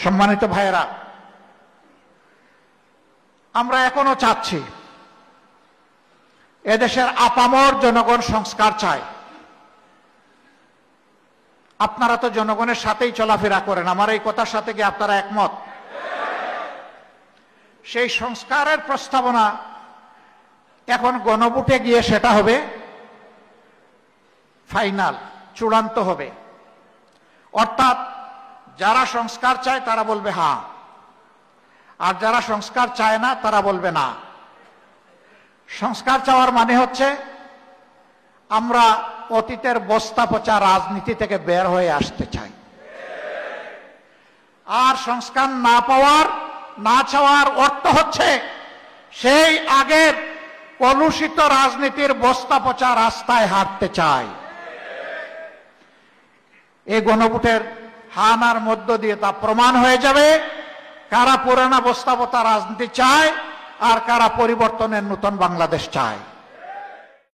সম্মানিত ভাইয়েরা, আমরা এখনো চাচ্ছি এদেশের আপামর জনগণ সংস্কার চায়। আপনারা তো জনগণের সাথেই চলাফেরা করেন, আমার এই কথার সাথে কি আপনারা একমত? সেই সংস্কারের প্রস্তাবনা এখন গণভোটে গিয়ে সেটা হবে ফাইনাল, চূড়ান্ত হবে। অর্থাৎ যারা সংস্কার চায় তারা বলবে হ্যাঁ, আর যারা সংস্কার চায় না তারা বলবে না। সংস্কার চাওয়ার মানে হচ্ছে আমরা অতীতের বস্তা পচা রাজনীতি থেকে বের হয়ে আসতে চাই। আর সংস্কার না চাওয়ার অর্থ হচ্ছে সেই আগের কলুষিত রাজনীতির বস্তা পচা রাস্তায় হাঁটতে চাই। এই গণভোটের হানার মধ্য দিয়ে তা প্রমাণ হয়ে যাবে কারা পুরানা বস্তা পচা রাজনীতি চায় আর কারা পরিবর্তনের নতুন বাংলাদেশ চায়।